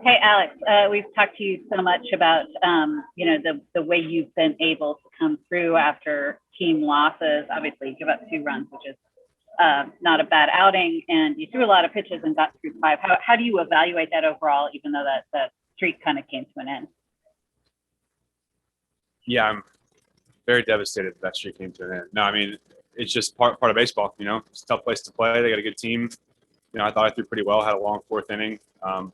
Hey, Alex, we've talked to you so much about, the way you've been able to come through after team losses. Obviously, you give up 2 runs, which is not a bad outing, and you threw a lot of pitches and got through 5. How do you evaluate that overall, even though that streak kind of came to an end? Yeah, I'm very devastated that streak came to an end. No, I mean, it's just part of baseball. It's a tough place to play. They got a good team. I thought I threw pretty well. Had a long 4th inning,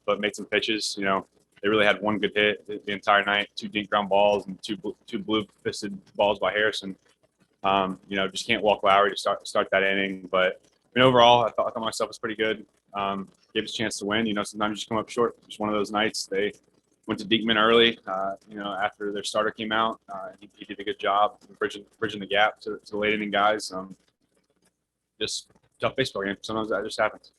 but made some pitches. They really had one good hit the entire night, 2 deep ground balls and two blue-fisted balls by Harrison. Just can't walk Lowry to start that inning. But overall, I thought myself was pretty good. Gave us a chance to win. Sometimes you just come up short. Just one of those nights. They went to Diekman early. After their starter came out, he did a good job bridging the gap to the late inning guys. Just tough baseball game. Sometimes that just happens.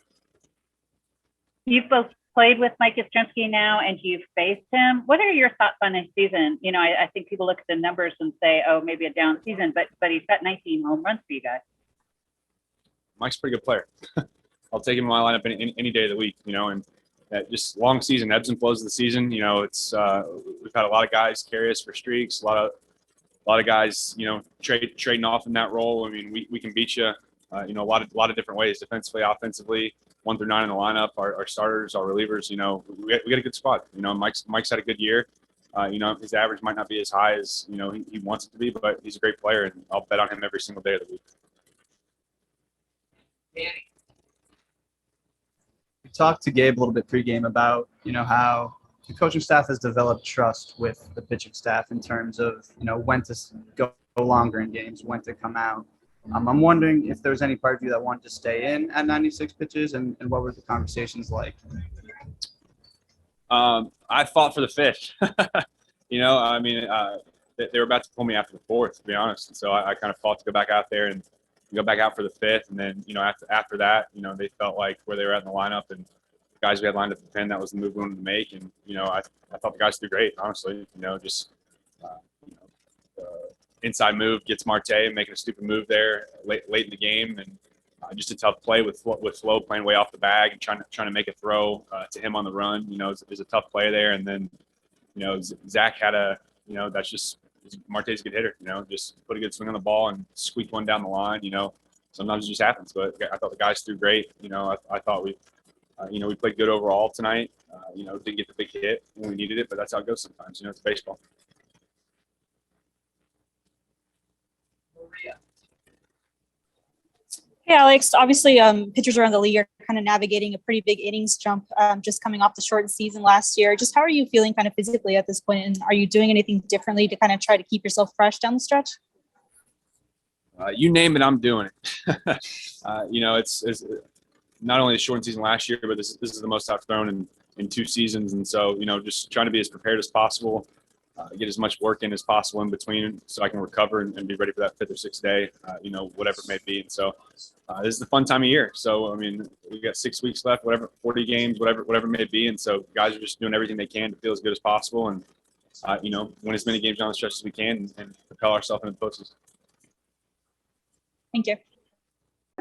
You've both played with Mike Yastrzemski now, and you've faced him. What are your thoughts on his season? I think people look at the numbers and say, oh, maybe a down season, but he's got 19 home runs for you guys. Mike's a pretty good player. I'll take him in my lineup any day of the week, and just long season, ebbs and flows of the season. It's we've had a lot of guys carry us for streaks, a lot of guys, trading off in that role. I mean, we can beat you, a lot of different ways, defensively, offensively, 1 through 9 in the lineup. Our starters, our relievers, we got a good squad. Mike's had a good year. His average might not be as high as he wants it to be, but he's a great player, and I'll bet on him every single day of the week. We talked to Gabe a little bit pregame about how the coaching staff has developed trust with the pitching staff in terms of when to go longer in games, when to come out. I'm wondering if there's any part of you that wanted to stay in at 96 pitches, and what were the conversations like? I fought for the 5th. They were about to pull me after the 4th, to be honest. And so I kind of fought to go back out there and go back out for the 5th. And then, after that, they felt like where they were at in the lineup and the guys we had lined up at the pen, that was the move we wanted to make. And, I thought the guys did great, honestly. Inside move gets Marte making a stupid move there late in the game, and just a tough play with Flo playing way off the bag and trying to make a throw to him on the run. Is a tough play there, and then Zach had that's just Marte's a good hitter. Just put a good swing on the ball and squeak one down the line. Sometimes it just happens, but I thought the guys threw great. I thought we played good overall tonight. Didn't get the big hit when we needed it, but that's how it goes sometimes. It's baseball. Hey, Alex. Obviously, pitchers around the league are kind of navigating a pretty big innings jump, just coming off the shortened season last year. Just how are you feeling kind of physically at this point, and are you doing anything differently to kind of try to keep yourself fresh down the stretch? You name it, I'm doing it. It's not only the shortened season last year, but this is the most I've thrown in 2 seasons. And so, just trying to be as prepared as possible, get as much work in as possible in between so I can recover and be ready for that 5th or 6th day, whatever it may be. And so this is the fun time of year. So, we've got 6 weeks left, 40 games, whatever it may be. And so guys are just doing everything they can to feel as good as possible and, win as many games down the stretch as we can and propel ourselves into the postseason. Thank you.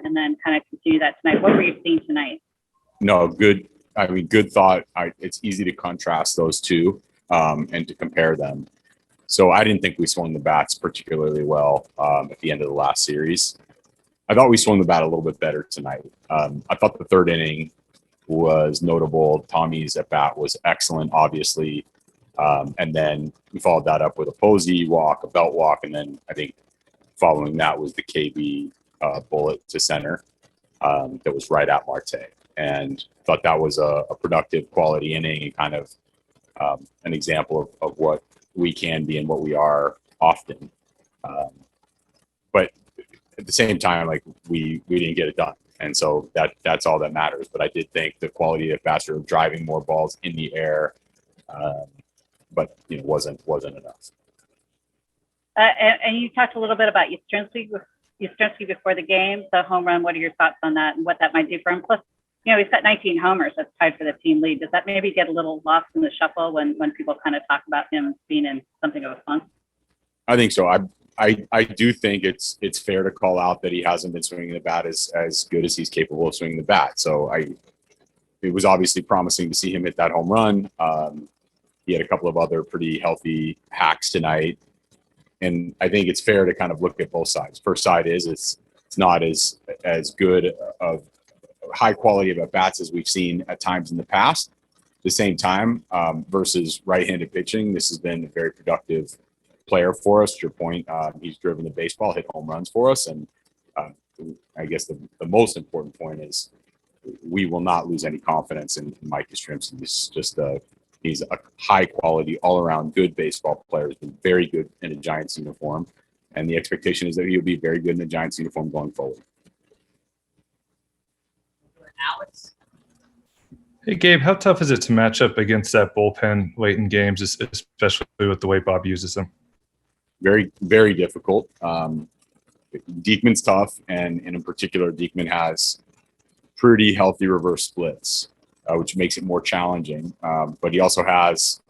And then kind of continue that tonight. What were you seeing tonight? No, good. Good thought. It's easy to contrast those two and to compare them. So I didn't think we swung the bats particularly well at the end of the last series. I thought we swung the bat a little bit better tonight. I thought the 3rd inning was notable. Tommy's at bat was excellent, obviously. And then we followed that up with a Posey walk, a belt walk, and then I think following that was the KB bullet to center that was right at Marte. And thought that was a productive quality inning and kind of an example of what we can be and what we are often. But at the same time, like we didn't get it done. And so that's all that matters. But I did think the quality of bats were driving more balls in the air, but wasn't enough. And you talked a little bit about Yastrzemski before the game, the home run. What are your thoughts on that and what that might do for him? Plus, he's got 19 homers. That's tied for the team lead. Does that maybe get a little lost in the shuffle when people kind of talk about him being in something of a funk? I think so. I do think it's fair to call out that he hasn't been swinging the bat as good as he's capable of swinging the bat. So it was obviously promising to see him hit that home run. He had a couple of other pretty healthy hacks tonight. And I think it's fair to kind of look at both sides. First side is it's not as good of high quality of at bats as we've seen at times in the past. At the same time, versus right-handed pitching, this has been a very productive player for us. To your point, he's driven the baseball, hit home runs for us, and I guess the most important point is we will not lose any confidence in Mike Yastrzemski. He's a high quality, all around good baseball player. He's been very good in a Giants uniform. And the expectation is that he'll be very good in the Giants uniform going forward. Hey, Gabe, how tough is it to match up against that bullpen late in games, especially with the way Bob uses them? Very, very difficult. Diekman's tough, and in particular, Diekman has pretty healthy reverse splits, which makes it more challenging. But he also has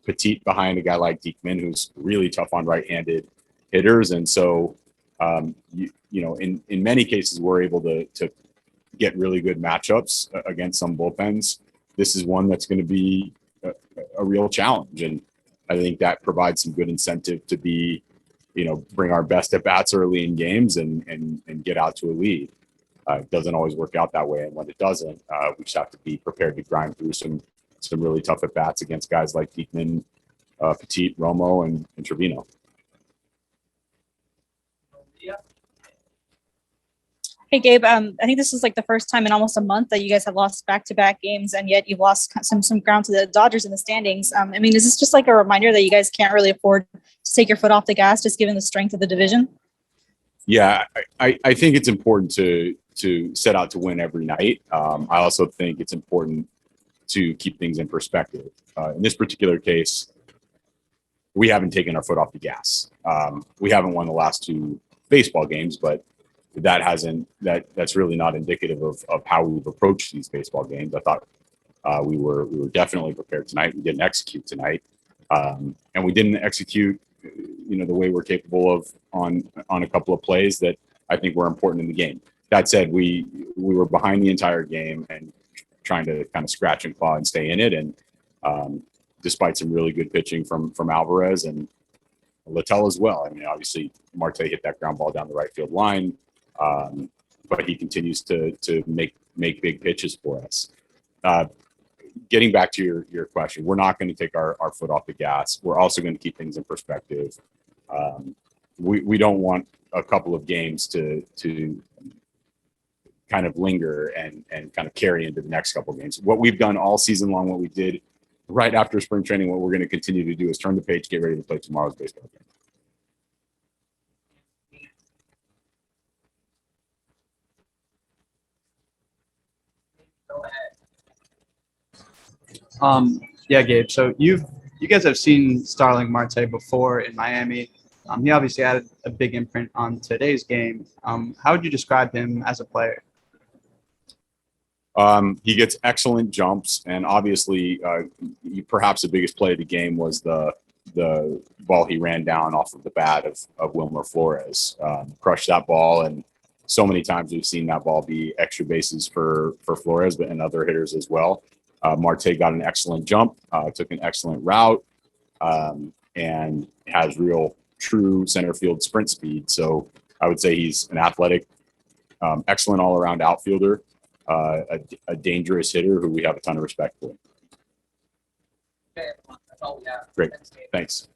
Petit behind a guy like Diekman, who's really tough on right-handed hitters. And so, in many cases, we're able to get really good matchups against some bullpens. This is one that's going to be a real challenge. And I think that provides some good incentive to bring our best at bats early in games and get out to a lead. It doesn't always work out that way. And when it doesn't, we just have to be prepared to grind through some really tough at bats against guys like Diekman, Petit, Romo, and Trevino. Hey, Gabe, I think this is like the first time in almost a month that you guys have lost back-to-back games, and yet you've lost some ground to the Dodgers in the standings. Is this just like a reminder that you guys can't really afford to take your foot off the gas, just given the strength of the division? Yeah, I think it's important to set out to win every night. I also think it's important to keep things in perspective. In this particular case, we haven't taken our foot off the gas. We haven't won the last two baseball games, but that's really not indicative of how we've approached these baseball games. I thought we were definitely prepared tonight. We didn't execute tonight, and we didn't execute the way we're capable of on a couple of plays that I think were important in the game. That said, we were behind the entire game and trying to kind of scratch and claw and stay in it. And despite some really good pitching from Alvarez and Littell as well. Obviously Marte hit that ground ball down the right field line. But he continues to make big pitches for us. Getting back to your question, we're not going to take our foot off the gas. We're also going to keep things in perspective. We don't want a couple of games to kind of linger and kind of carry into the next couple of games. What we've done all season long, what we did right after spring training, what we're going to continue to do is turn the page, get ready to play tomorrow's baseball game. Yeah, Gabe. So you guys have seen Starling Marte before in Miami. He obviously had a big imprint on today's game. How would you describe him as a player? He gets excellent jumps, and obviously, perhaps the biggest play of the game was the ball he ran down off of the bat of Wilmer Flores. Crushed that ball, and so many times we've seen that ball be extra bases for Flores, but and other hitters as well. Marte got an excellent jump, took an excellent route, and has real true center field sprint speed. So I would say he's an athletic, excellent all-around outfielder, a dangerous hitter who we have a ton of respect for. Okay, everyone. That's all we have. Great. Thanks.